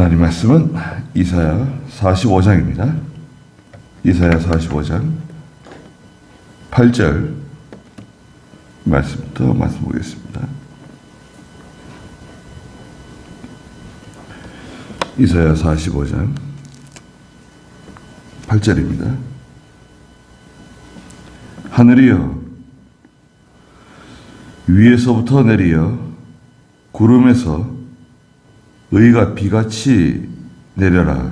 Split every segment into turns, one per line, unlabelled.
하나님 말씀은 이사야 45장입니다. 이사야 45장 8절 말씀부터 말씀 보겠습니다. 이사야 45장 8절입니다. 하늘이여 위에서부터 내리어 구름에서 의가 비같이 내려라.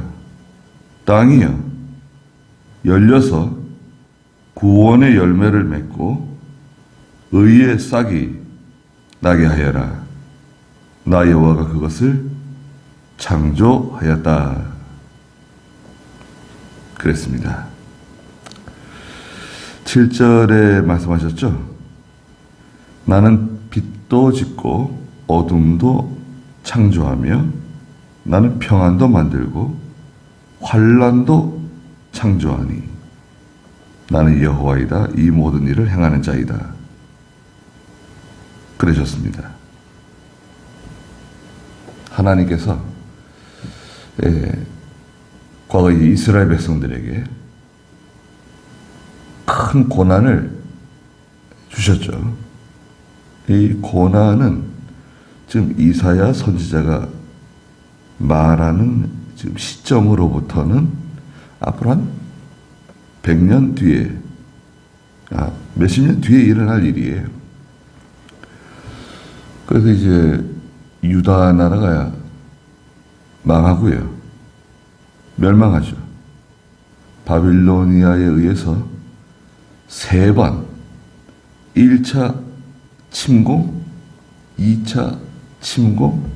땅이여 열려서 구원의 열매를 맺고 의의 싹이 나게 하여라. 나 여호와가 그것을 창조하였다. 그랬습니다. 7절에 말씀하셨죠? 나는 빛도 짓고 어둠도 창조하며 나는 평안도 만들고 환난도 창조하니 나는 여호와이다. 이 모든 일을 행하는 자이다. 그러셨습니다. 하나님께서 과거 이스라엘 백성들에게 큰 고난을 주셨죠. 이 고난은 지금 이사야 선지자가 말하는 지금 시점으로부터는 앞으로 한 100년 뒤에, 몇십 년 뒤에 일어날 일이에요. 그래서 이제 유다 나라가 망하고요. 멸망하죠. 바빌로니아에 의해서 3번 1차 침공, 2차 침공,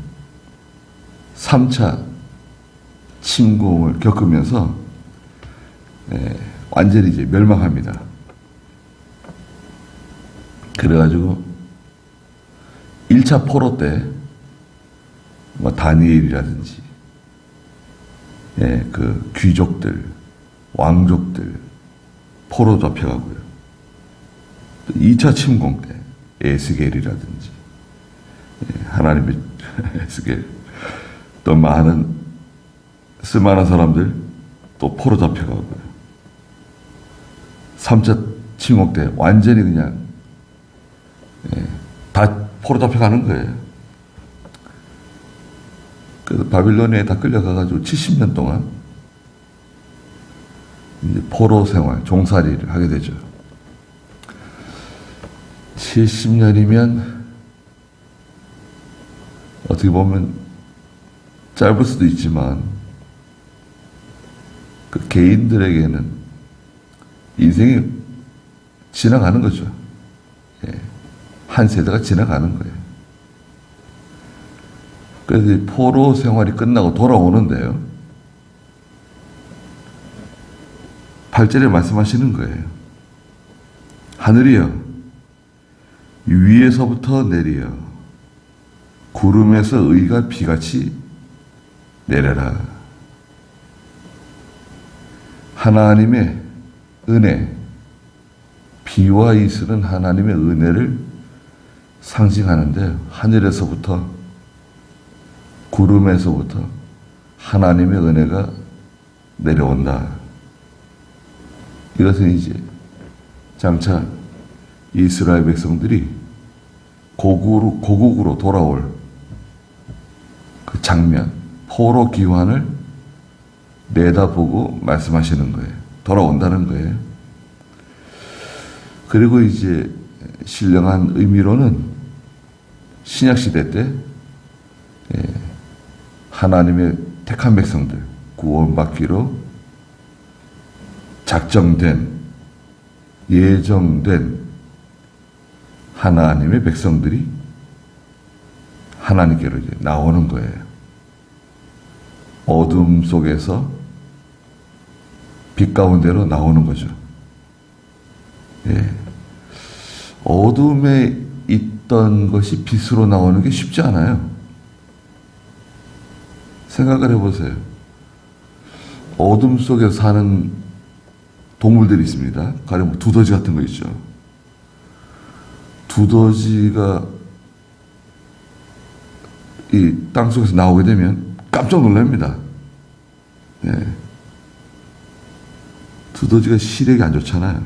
3차 침공을 겪으면서 완전히 이제 멸망합니다. 그래가지고 1차 포로 때 다니엘이라든지 그 귀족들, 왕족들 포로 잡혀가고요. 또 2차 침공 때 에스겔이라든지 하나님의 에스겔 또 많은 쓸만한 사람들 또 포로 잡혀가고요. 3차 침공 때 완전히 그냥 다 포로 잡혀가는 거예요. 그래서 바빌로니아에 다 끌려가가지고 70년 동안 이제 포로 생활, 종살이를 하게 되죠. 70년이면 어떻게 보면 짧을 수도 있지만 그 개인들에게는 인생이 지나가는 거죠. 한 세대가 지나가는 거예요. 그래서 포로 생활이 끝나고 돌아오는데요. 8절에 말씀하시는 거예요. 하늘이여 위에서부터 내리어 구름에서 의가 비같이 내려라. 하나님의 은혜, 비와 이슬은 하나님의 은혜를 상징하는데 하늘에서부터 구름에서부터 하나님의 은혜가 내려온다. 이것은 이제 장차 이스라엘 백성들이 고국으로 돌아올 그 장면, 포로 기환을 내다보고 말씀하시는 거예요. 돌아온다는 거예요. 그리고 이제 신령한 의미로는 신약시대 때 하나님의 택한 백성들, 구원받기로 작정된, 예정된 하나님의 백성들이 하나님께로 이제 나오는 거예요. 어둠 속에서 빛 가운데로 나오는 거죠. 어둠에 있던 것이 빛으로 나오는 게 쉽지 않아요. 생각을 해보세요. 어둠 속에 사는 동물들이 있습니다. 가령 두더지 같은 거 있죠. 두더지가 이 땅속에서 나오게 되면 깜짝 놀랍니다. 예. 두더지가 시력이 안 좋잖아요.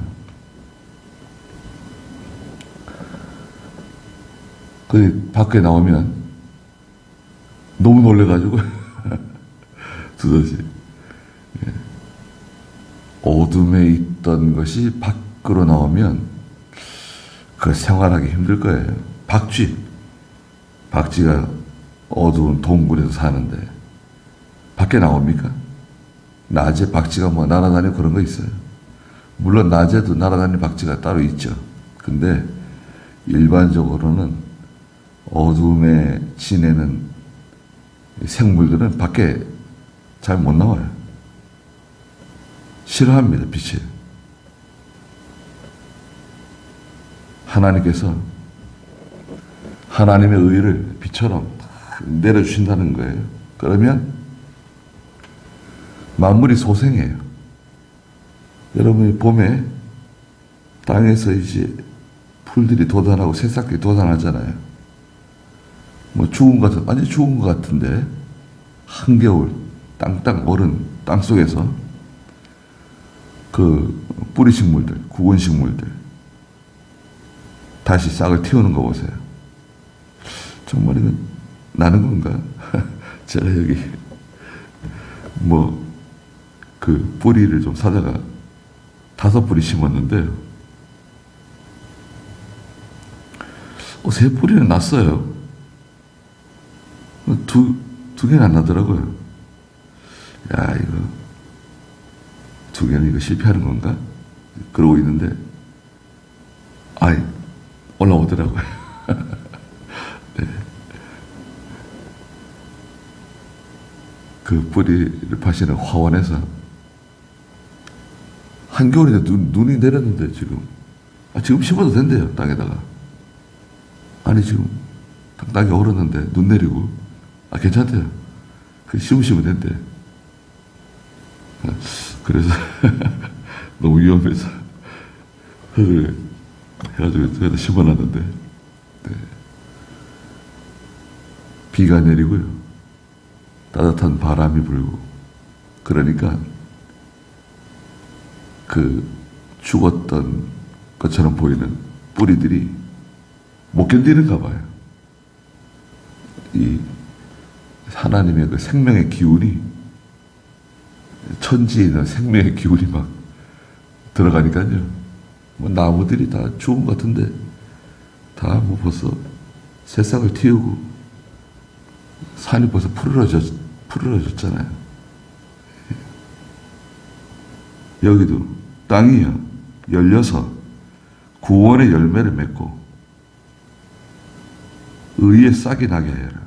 그 밖에 나오면 너무 놀래가지고 두더지. 예. 어둠에 있던 것이 밖으로 나오면 그 생활하기 힘들 거예요. 박쥐가 어두운 동굴에서 사는데 밖에 나옵니까? 낮에 박쥐가 뭐 날아다니고 그런 거 있어요. 물론 낮에도 날아다니는 박쥐가 따로 있죠. 근데 일반적으로는 어둠에 지내는 생물들은 밖에 잘 못 나와요. 싫어합니다, 빛을. 하나님께서 하나님의 의를 빛처럼 내려주신다는 거예요. 그러면 만물이 소생해요. 여러분이 봄에 땅에서 이제 풀들이 돋아나고 새싹들이 돋아나잖아요. 뭐 죽은 것 같은, 완전 죽은 것 같은데 한겨울 땅땅 얼은 땅 속에서 그 뿌리식물들, 구근식물들 다시 싹을 틔우는 거 보세요. 정말 이건 나는 건가? 제가 여기 뭐 그 뿌리를 좀 사다가 5뿌리 심었는데 세 뿌리는 났어요. 두 개는 안 나더라고요. 야, 이거 2개는 이거 실패하는 건가? 그러고 있는데 올라오더라고요. 네. 그 뿌리를 파시는 화원에서 한겨울인데 눈이 내렸는데 지금 심어도 된대요, 땅에다가. 아니, 지금 땅이 얼었는데 눈 내리고 괜찮대요. 그 심으시면 된대. 그래서 너무 위험해서 흙을 해가지고 여기다 심어놨는데 네. 비가 내리고요. 따뜻한 바람이 불고 그러니까 그 죽었던 것처럼 보이는 뿌리들이 못 견디는가 봐요. 이 하나님의 그 생명의 기운이 천지에 있는 생명의 기운이 막 들어가니까요. 뭐 나무들이 다 죽은 것 같은데 다 뭐 벌써 새싹을 틔우고 산이 벌써 푸르러졌잖아요. 여기도 땅이요 열려서 구원의 열매를 맺고 의의 싹이 나게 하여라.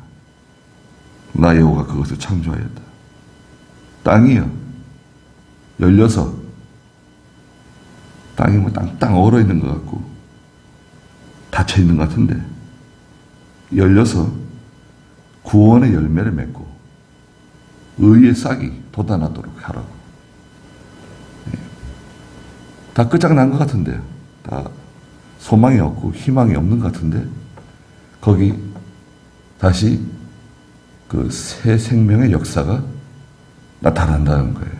나 여호와가 그것을 창조하였다. 땅이요 열려서 땅이 뭐 땅땅 얼어 있는 것 같고 닫혀 있는 것 같은데 열려서 구원의 열매를 맺고 의의 싹이 돋아나도록 하라고. 다 끝장난 것 같은데요. 다 소망이 없고 희망이 없는 것 같은데 거기 다시 그 새 생명의 역사가 나타난다는 거예요.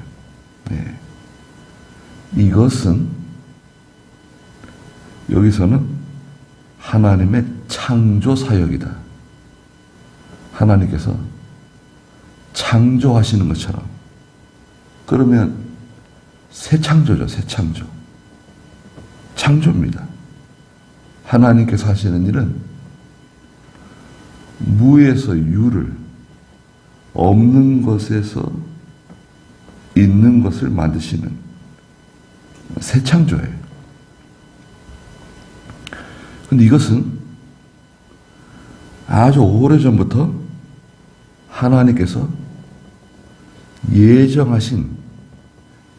네. 이것은 여기서는 하나님의 창조 사역이다. 하나님께서 창조하시는 것처럼. 그러면 새 창조죠, 새 창조. 창조입니다. 하나님께서 하시는 일은 무에서 유를, 없는 것에서 있는 것을 만드시는 새 창조예요. 근데 이것은 아주 오래전부터 하나님께서 예정하신,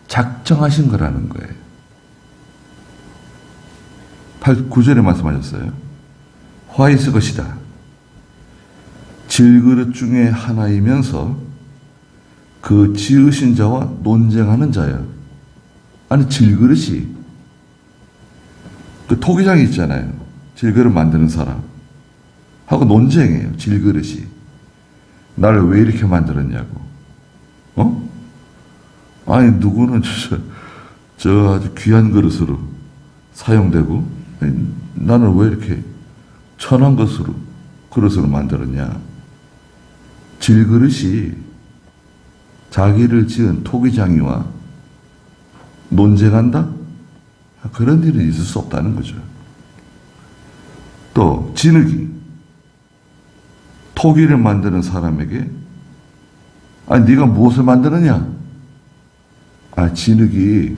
작정하신 거라는 거예요. 9절에 말씀하셨어요. 화 있을 것이다. 질그릇 중에 하나이면서 그 지으신 자와 논쟁하는 자여. 아니, 질그릇이 그 토기장이 있잖아요. 질그릇 만드는 사람 하고 논쟁해요. 질그릇이. 나를 왜 이렇게 만들었냐고. 아니, 누구는 저 아주 귀한 그릇으로 사용되고, 아니, 나는 왜 이렇게 천한 그릇으로 만들었냐. 질그릇이 자기를 지은 토기장이와 논쟁한다? 그런 일은 있을 수 없다는 거죠. 또 진흙이 토기를 만드는 사람에게 아니 네가 무엇을 만드느냐? 진흙이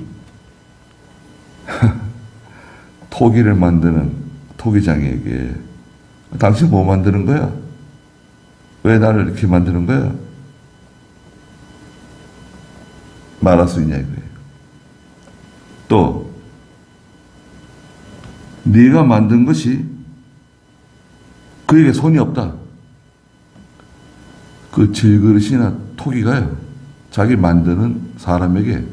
토기를 만드는 토기장에게 당신 뭐 만드는 거야? 왜 나를 이렇게 만드는 거야? 말할 수 있냐 이거예요. 또 네가 만든 것이 그에게 손이 없다. 그 질그릇이나 토기가요, 자기 만드는 사람에게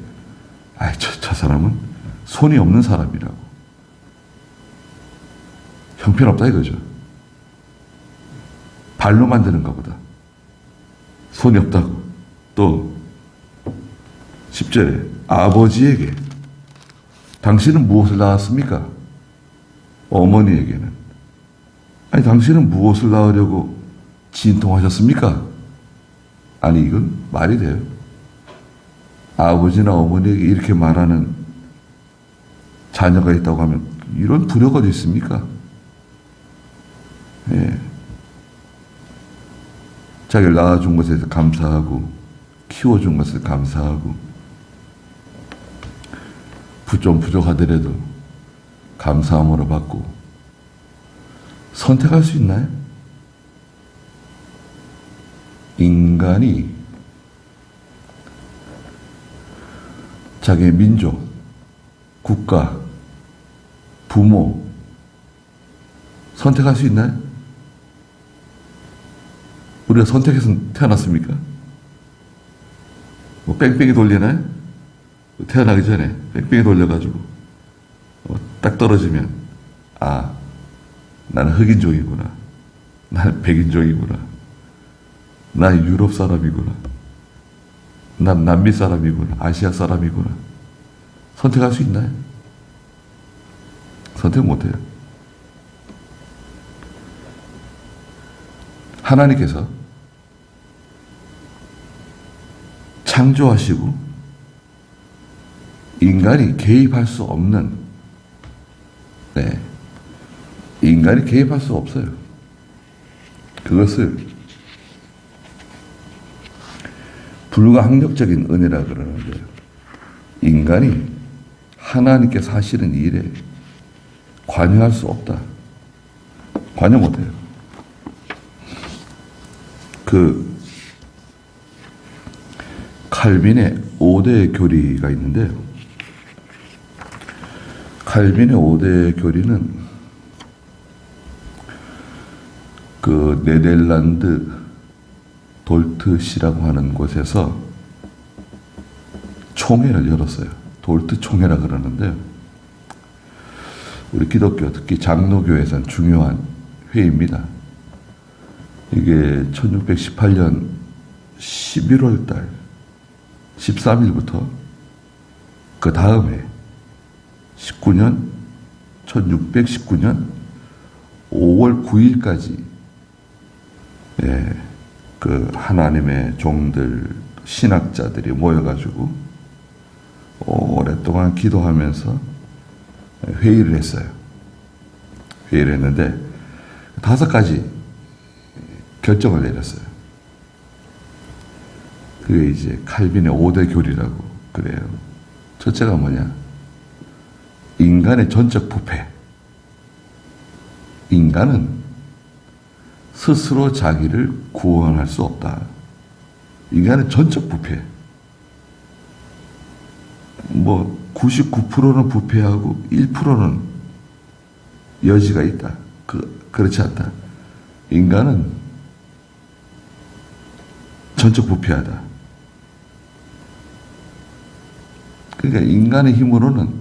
저 사람은 손이 없는 사람이라고, 형편없다 이거죠. 발로 만드는 것보다 손이 없다고. 또 10절에 아버지에게 당신은 무엇을 낳았습니까? 어머니에게는 당신은 무엇을 낳으려고 진통하셨습니까? 아니 이건 말이 돼요? 아버지나 어머니에게 이렇게 말하는 자녀가 있다고 하면 이런 불효가 어디 있습니까? 예. 자기를 낳아준 것에 대해서 감사하고 키워준 것을 감사하고 좀 부족하더라도 감사함으로 받고 선택할 수 있나요? 인간이 자기의 민족, 국가, 부모 선택할 수 있나요? 우리가 선택해서 태어났습니까? 뭐 뺑뺑이 돌리나요? 태어나기 전에 뺑뺑이 돌려가지고 딱 떨어지면 나는 흑인종이구나, 나는 백인종이구나, 난 유럽 사람이구나, 난 남미 사람이구나, 아시아 사람이구나. 선택할 수 있나요? 선택 못해요. 하나님께서 창조하시고 인간이 개입할 수 없는, 인간이 개입할 수 없어요. 그것을 불가항력적인 은혜라 그러는데요. 인간이 하나님께서 하시는 일에 관여할 수 없다. 관여 못해요. 칼빈의 5대 교리가 있는데요. 칼빈의 5대 교리는 네덜란드 돌트시라고 하는 곳에서 총회를 열었어요. 돌트 총회라 그러는데요. 우리 기독교, 특히 장로교에서는 중요한 회의입니다. 이게 1618년 11월 달 13일부터 그 다음에 1619년 5월 9일까지 그 하나님의 종들, 신학자들이 모여가지고 오랫동안 기도하면서 회의를 했어요. 회의를 했는데 5가지 결정을 내렸어요. 그게 이제 칼빈의 5대 교리라고 그래요. 첫째가 뭐냐? 인간의 전적 부패. 인간은 스스로 자기를 구원할 수 없다. 인간은 전적 부패. 99%는 부패하고 1%는 여지가 있다. 그렇지 않다. 인간은 전적 부패하다. 그러니까 인간의 힘으로는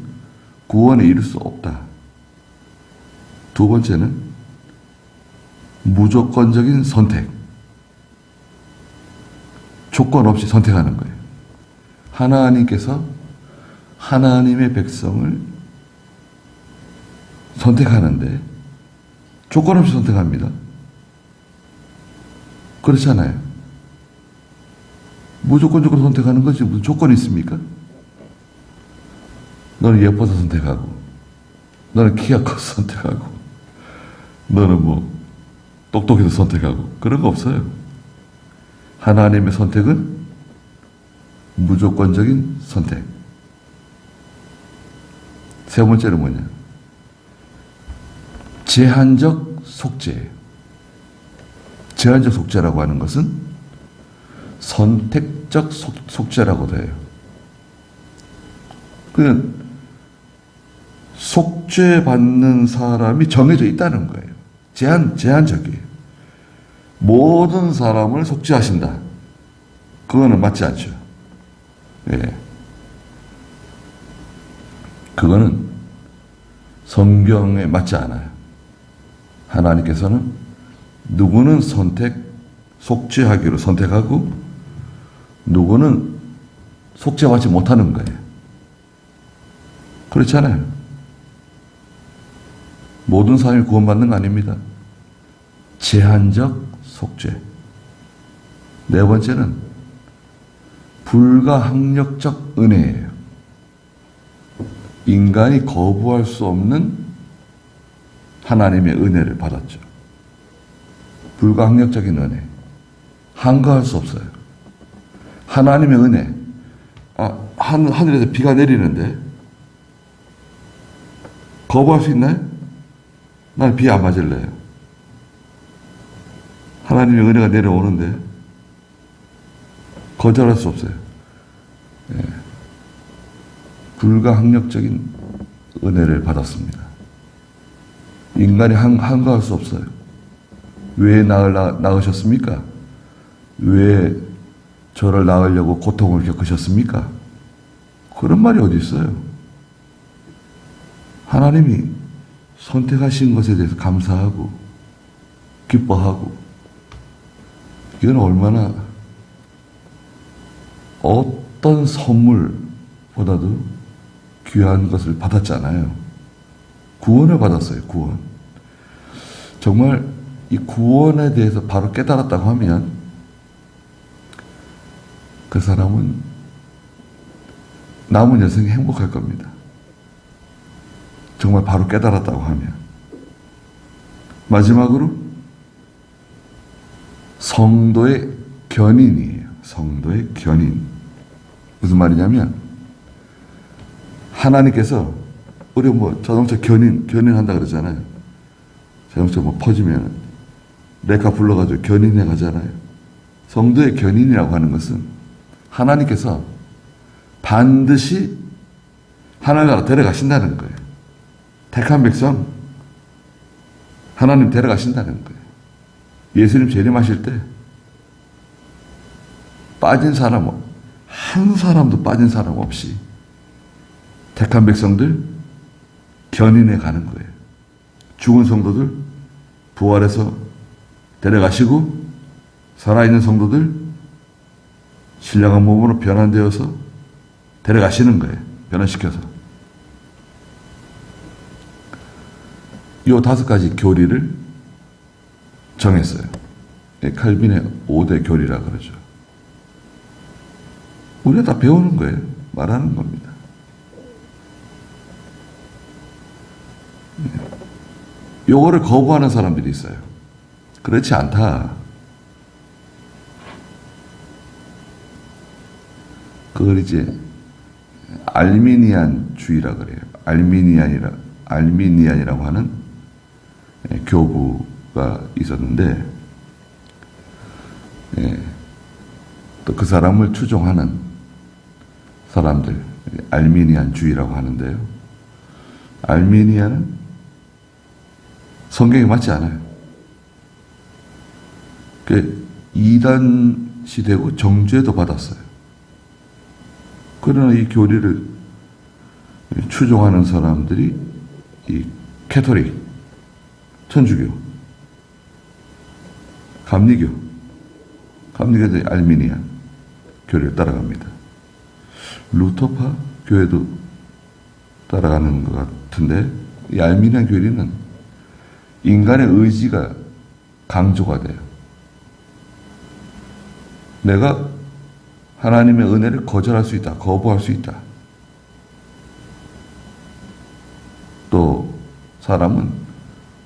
구원에 이룰 수 없다. 두 번째는 무조건적인 선택. 조건 없이 선택하는 거예요. 하나님께서 하나님의 백성을 선택하는데 조건 없이 선택합니다. 그렇잖아요. 무조건적으로 선택하는 것이 무슨 조건이 있습니까? 너는 예뻐서 선택하고, 너는 키가 커서 선택하고, 너는 뭐 똑똑해서 선택하고, 그런 거 없어요. 하나님의 선택은 무조건적인 선택. 세 번째는 뭐냐? 제한적 속죄예요. 제한적 속죄라고 하는 것은 선택적 속죄라고도 해요. 그냥 속죄받는 사람이 정해져 있다는 거예요. 제한적이에요. 모든 사람을 속죄하신다. 그거는 맞지 않죠. 예. 그거는 성경에 맞지 않아요. 하나님께서는 누구는 속죄하기로 선택하고 누구는 속죄받지 못하는 거예요. 그렇잖아요. 모든 사람이 구원받는 거 아닙니다. 제한적 속죄. 네 번째는 불가항력적 은혜예요. 인간이 거부할 수 없는 하나님의 은혜를 받았죠. 불가항력적인 은혜. 한가할 수 없어요. 하나님의 은혜. 하늘에서 비가 내리는데 거부할 수 있나요? 난 비 안 맞을래요. 하나님의 은혜가 내려오는데 거절할 수 없어요. 예. 불가항력적인 은혜를 받았습니다. 인간이 한가할 수 없어요. 왜 낳으셨습니까? 왜 저를 낳으려고 고통을 겪으셨습니까? 그런 말이 어디 있어요? 하나님이 선택하신 것에 대해서 감사하고 기뻐하고, 이건 얼마나 어떤 선물보다도 귀한 것을 받았잖아요. 구원을 받았어요. 구원. 정말 이 구원에 대해서 바로 깨달았다고 하면 그 사람은 남은 여생이 행복할 겁니다. 정말 바로 깨달았다고 하면. 마지막으로 성도의 견인이에요. 성도의 견인. 무슨 말이냐면 하나님께서 우리 뭐 자동차 견인한다 그러잖아요. 자동차 뭐 퍼지면 레카 불러가지고 견인해 가잖아요. 성도의 견인이라고 하는 것은 하나님께서 반드시 하나님나라 데려가신다는 거예요. 택한 백성 하나님 데려가신다는 거예요. 예수님 재림하실 때 빠진 사람, 한 사람도 빠진 사람 없이 택한 백성들 견인해 가는 거예요. 죽은 성도들 부활해서 데려가시고 살아있는 성도들 신령한 몸으로 변환되어서 데려가시는 거예요. 변화시켜서. 이 5가지 교리를 정했어요. 칼빈의 5대 교리라 그러죠. 우리가 다 배우는 거예요. 말하는 겁니다. 요거를 거부하는 사람들이 있어요. 그렇지 않다. 그걸 이제 알미니안주의라 그래요. 알미니안이라고 하는 교부가 있었는데, 또 그 사람을 추종하는 사람들, 알미니안주의라고 하는데요. 알미니안은 성경에 맞지 않아요. 이단시 되고 정죄도 받았어요. 그러나 이 교리를 추종하는 사람들이 이 캐토릭, 천주교, 감리교들이 알미니안, 교리를 따라갑니다. 루터파 교회도 따라가는 것 같은데, 이 알미니안 교리는 인간의 의지가 강조가 돼요. 내가 하나님의 은혜를 거절할 수 있다, 거부할 수 있다. 또 사람은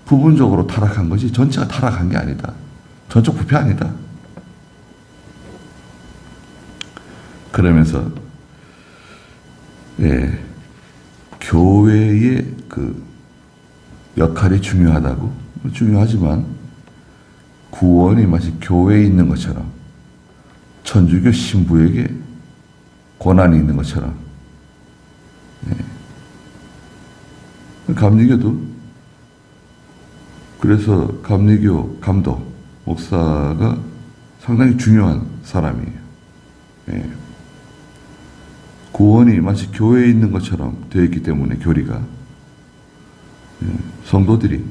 부분적으로 타락한 것이 전체가 타락한 게 아니다. 전적 부패 아니다. 그러면서 교회의 그 역할이 중요하다고, 중요하지만 구원이 마치 교회에 있는 것처럼, 천주교 신부에게 권한이 있는 것처럼, 감리교도 그래서 감리교 감독 목사가 상당히 중요한 사람이에요. 구원이 마치 교회에 있는 것처럼 되어 있기 때문에 교리가, 성도들이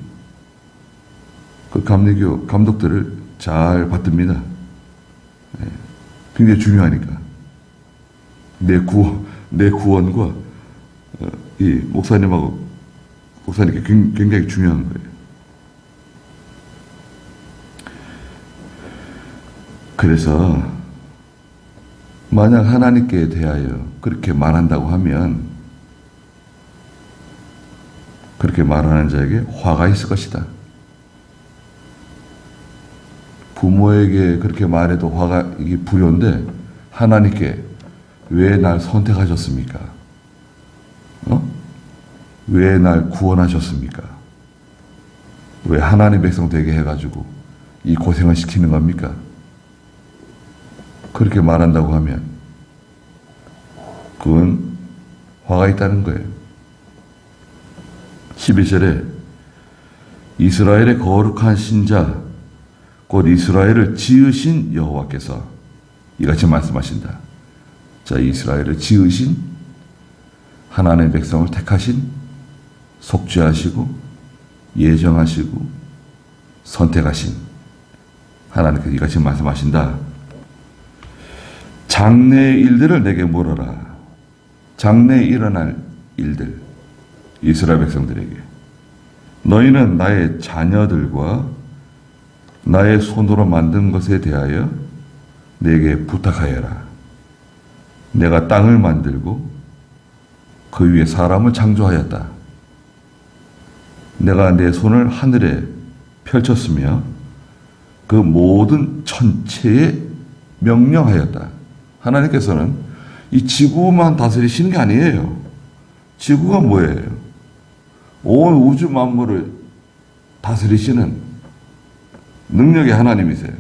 그 감리교 감독들을 잘 받듭니다. 굉장히 중요하니까. 내 구원과 이 목사님께 굉장히 중요한 거예요. 그래서 만약 하나님께 대하여 그렇게 말한다고 하면, 그렇게 말하는 자에게 화가 있을 것이다. 부모에게 그렇게 말해도 화가, 이게 불효인데, 하나님께 왜 날 선택하셨습니까? 왜 날 구원하셨습니까? 왜 하나님 백성 되게 해가지고 이 고생을 시키는 겁니까? 그렇게 말한다고 하면 그건 화가 있다는 거예요. 11절에 이스라엘의 거룩한 신자 곧 이스라엘을 지으신 여호와께서 이같이 말씀하신다. 자, 이스라엘을 지으신, 하나님의 백성을 택하신, 속죄하시고 예정하시고 선택하신 하나님께서 이같이 말씀하신다. 장래의 일들을 내게 물어라. 장래에 일어날 일들, 이스라엘 백성들에게. 너희는 나의 자녀들과 나의 손으로 만든 것에 대하여 내게 부탁하여라. 내가 땅을 만들고 그 위에 사람을 창조하였다. 내가 내 손을 하늘에 펼쳤으며 그 모든 천체에 명령하였다. 하나님께서는 이 지구만 다스리시는 게 아니에요. 지구가 뭐예요? 온 우주 만물을 다스리시는 능력의 하나님이세요.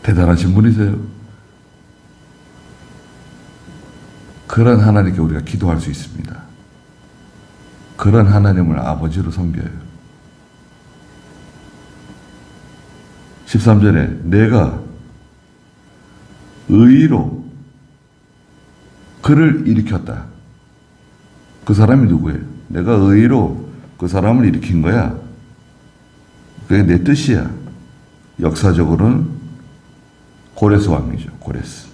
대단하신 분이세요. 그런 하나님께 우리가 기도할 수 있습니다. 그런 하나님을 아버지로 섬겨요. 13절에 내가 의로 그를 일으켰다. 그 사람이 누구예요? 내가 의로 그 사람을 일으킨 거야. 그게 내 뜻이야. 역사적으로는 고레스 왕이죠. 고레스.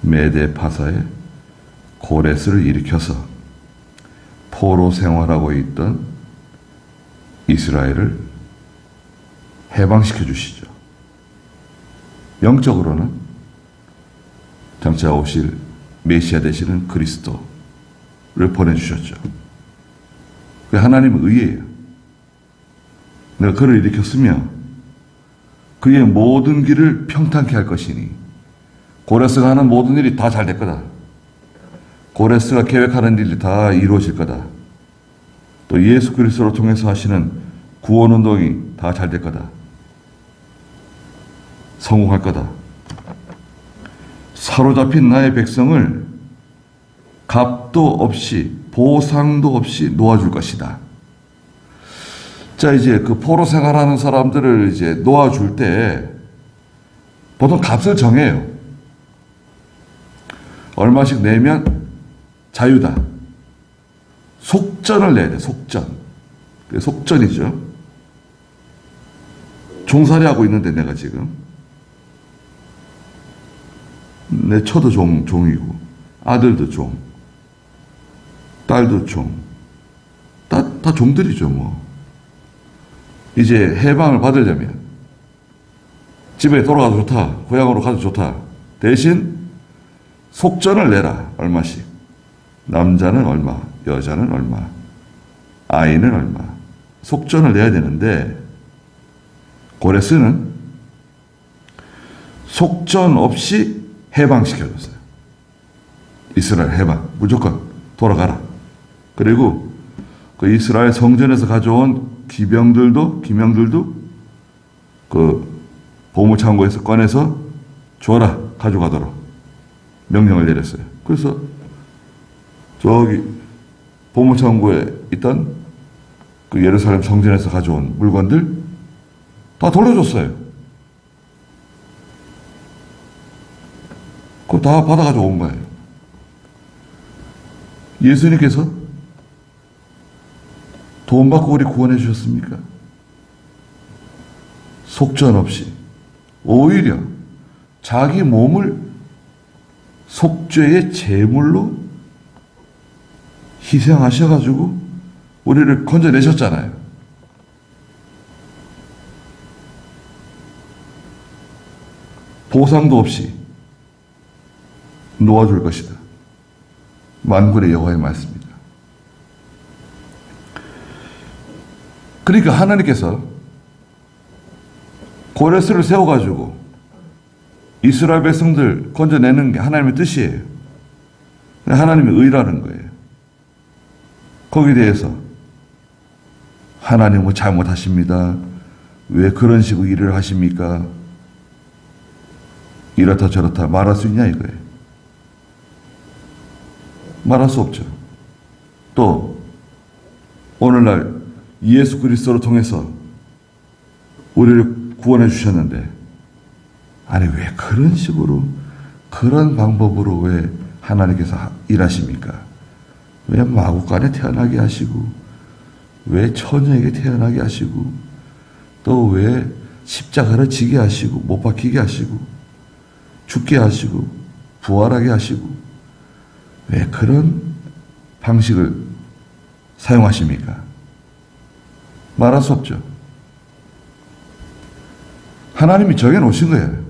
메데 파사의 고레스를 일으켜서 포로 생활하고 있던 이스라엘을 해방시켜 주시죠. 영적으로는 장차 오실 메시아 되시는 그리스도를 보내주셨죠. 그게 하나님의 의예요. 내가 그를 일으켰으며 그의 모든 길을 평탄케 할 것이니 고레스가 하는 모든 일이 다 잘 될 거다. 고레스가 계획하는 일이 다 이루어질 거다. 또 예수 그리스도를 통해서 하시는 구원운동이 다 잘 될 거다. 성공할 거다. 사로잡힌 나의 백성을 값도 없이 보상도 없이 놓아줄 것이다. 자, 이제 그 포로 생활하는 사람들을 이제 놓아줄 때 보통 값을 정해요. 얼마씩 내면 자유다. 속전을 내야 돼, 속전. 그게 속전이죠. 종살이 하고 있는데 내가 지금 내 처도 종이고 아들도 종, 딸도 종, 다 종들이죠 뭐. 이제 해방을 받으려면 집에 돌아가도 좋다, 고향으로 가도 좋다. 대신 속전을 내라. 얼마씩. 남자는 얼마, 여자는 얼마, 아이는 얼마. 속전을 내야 되는데 고레스는 속전 없이 해방시켜줬어요. 이스라엘 해방. 무조건 돌아가라. 그리고 그 이스라엘 성전에서 가져온 기명들도 그 보물창고에서 꺼내서 줘라. 가져가도록 명령을 내렸어요. 그래서 저기 보물창고에 있던 그 예루살렘 성전에서 가져온 물건들 다 돌려줬어요. 그거 다 받아가지고 온 거예요. 예수님께서 돈 받고 우리 구원해 주셨습니까? 속전 없이 오히려 자기 몸을 속죄의 제물로 희생하셔가지고 우리를 건져내셨잖아요. 보상도 없이 놓아줄 것이다. 만군의 여호와의 말씀입니다. 그러니까 하나님께서 고레스를 세워가지고 이스라엘 백성들 건져내는 게 하나님의 뜻이에요. 하나님의 의라는 거예요. 거기에 대해서 하나님 뭐 잘못하십니다. 왜 그런 식으로 일을 하십니까? 이렇다 저렇다 말할 수 있냐 이거예요. 말할 수 없죠. 또 오늘날 예수 그리스도를 통해서 우리를 구원해 주셨는데 아니 왜 그런 식으로 그런 방법으로 왜 하나님께서 일하십니까? 왜 마구간에 태어나게 하시고 왜 처녀에게 태어나게 하시고 또 왜 십자가를 지게 하시고 못 박히게 하시고 죽게 하시고 부활하게 하시고 왜 그런 방식을 사용하십니까? 말할 수 없죠. 하나님이 정해놓으신 거예요.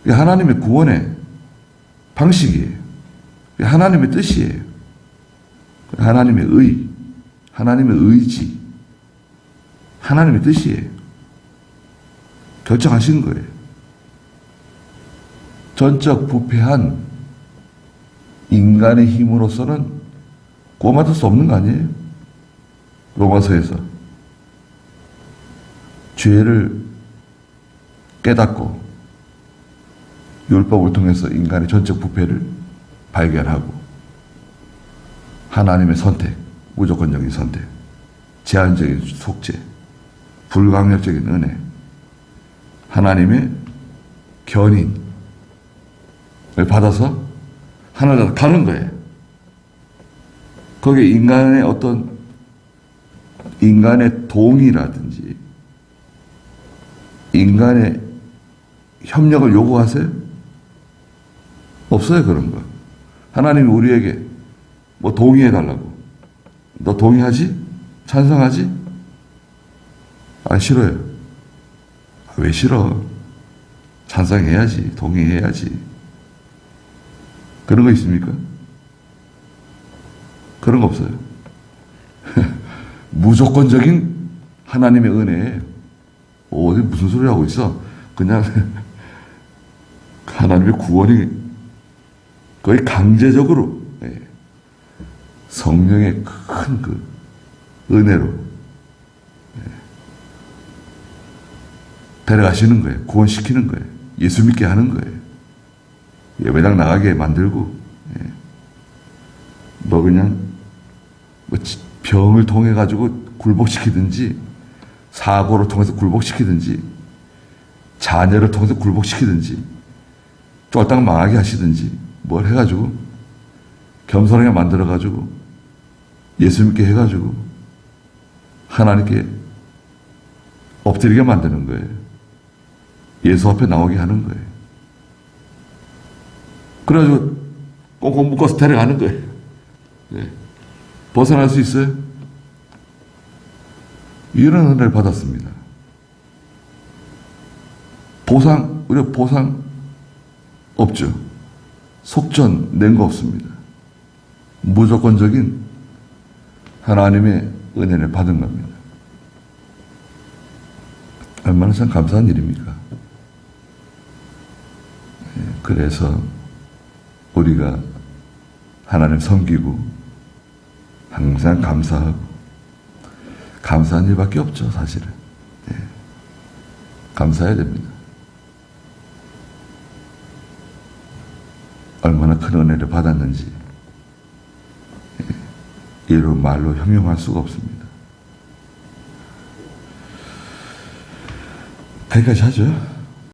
이게 하나님의 구원의 방식이에요. 이게 하나님의 뜻이에요. 하나님의 의, 하나님의 의지, 하나님의 뜻이에요. 결정하신 거예요. 전적 부패한 인간의 힘으로서는 구원받을 수 없는 거 아니에요? 로마서에서 죄를 깨닫고 율법을 통해서 인간의 전적 부패를 발견하고 하나님의 선택, 무조건적인 선택, 제한적인 속죄, 불강력적인 은혜, 하나님의 견인을 받아서 하나님으로 가는 거예요. 거기에 인간의 어떤 인간의 동의라든지 인간의 협력을 요구하세요? 없어요, 그런 거. 하나님이 우리에게 뭐 동의해달라고. 너 동의하지? 찬성하지? 아, 싫어요. 아, 왜 싫어? 찬성해야지. 동의해야지. 그런 거 있습니까? 그런 거 없어요. 무조건적인 하나님의 은혜에 어디 무슨 소리 하고 있어? 그냥 하나님의 구원이 거의 강제적으로 성령의 큰 그 은혜로 데려가시는 거예요. 구원시키는 거예요. 예수 믿게 하는 거예요. 예배당 나가게 만들고 너 그냥 뭐 병을 통해 가지고 굴복시키든지 사고를 통해서 굴복시키든지 자녀를 통해서 굴복시키든지 쫄딱 망하게 하시든지 뭘 해가지고 겸손하게 만들어가지고 예수 믿게 해가지고 하나님께 엎드리게 만드는 거예요. 예수 앞에 나오게 하는 거예요. 그래가지고 꽁꽁 묶어서 데려가는 거예요. 네. 벗어날 수 있어요? 이런 은혜를 받았습니다. 우리가 보상 없죠. 속전 낸 거 없습니다. 무조건적인 하나님의 은혜를 받은 겁니다. 얼마나 참 감사한 일입니까? 그래서 우리가 하나님 섬기고 항상 감사하고 감사한 일밖에 없죠, 사실은. 네. 감사해야 됩니다. 얼마나 큰 은혜를 받았는지 이로 말로 형용할 수가 없습니다. 거기까지 하죠.